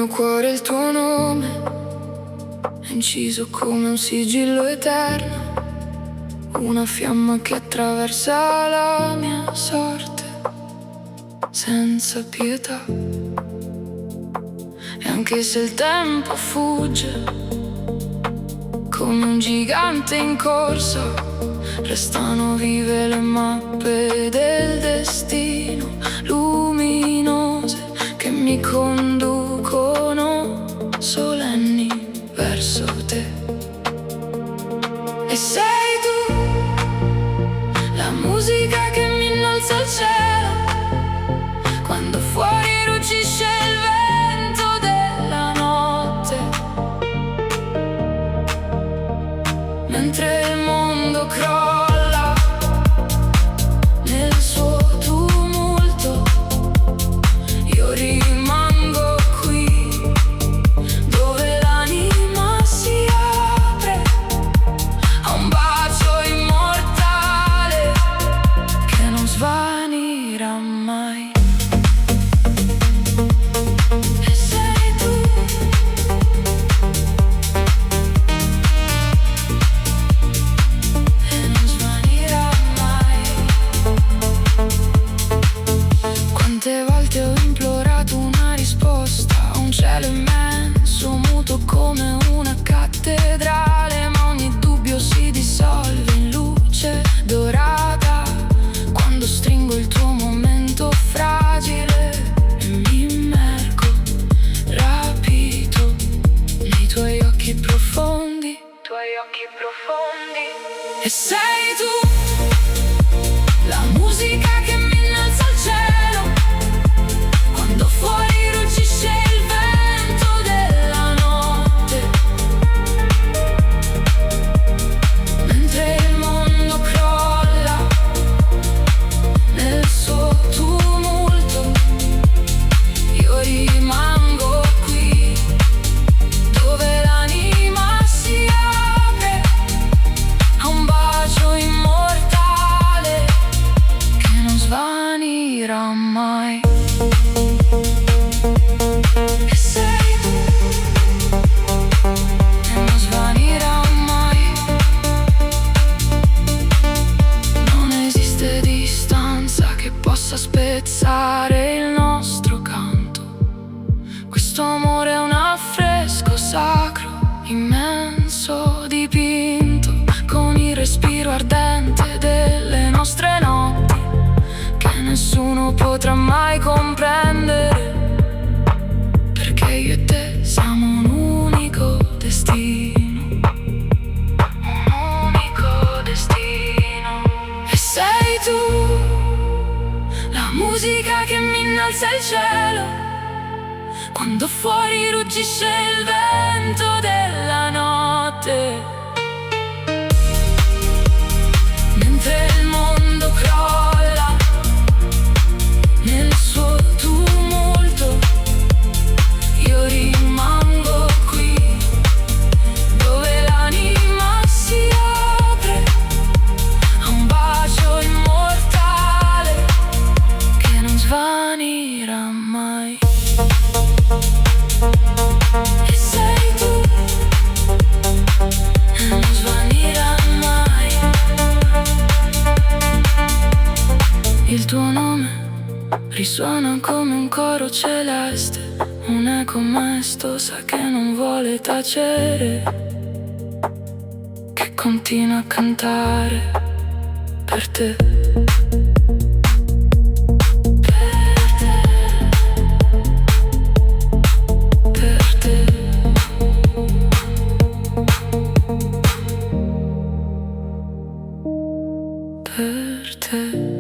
mio cuore il tuo nome è inciso come un sigillo eterno, una fiamma che attraversa la mia sorte senza pietà. E anche se il tempo fugge come un gigante in corsa, restano vive le mappe del destino, luminose che mi conducono solenni verso te. E sei tu, la musica che mi innalza al cielo, quando fuori ruggisce il vento della notte, mentre il mondo crolla nel suo tumulto. Io rimango qui, dove l'anima si apre a un bacio immortale che non svanirà mai. E sei tu, e non svanirà mai. Quante volte ho implorato una risposta a un cielo immenso, muto come una cattedrale, ma ogni dubbio si dissolve in luce dorata quando stringo il tuo momento fragile e mi immergo rapito nei tuoi occhi profondi, E sei tu, la musica che mi innalza al cielo, quando fuori ruggisce il vento della notte, mentre il mondo crolla nel suo tumulto. Io rimango qui, dove l'anima si apre a un bacio immortale che non svanirà mai. E sei tu, e non svanirà mai. Non esiste distanza che possa spezzare il nostro canto. Questo amore è un affresco sacro, immenso, dipinto con il respiro ardente delle nostre notti, che nessuno potrà mai comprendere, perché io e te siamo un unico destino, un unico destino. E sei tu, la musica che mi innalza il cielo, quando fuori ruggisce il vento della notte, mentre il mondo crolla nel suo tumulto. Io rimango qui, dove l'anima si apre a un bacio immortale che non svanirà mai. E sei tu, e non svanirà mai. Il tuo nome risuona come un coro celeste, un eco maestosa che non vuole tacere, che continua a cantare per te. Per te. Per te.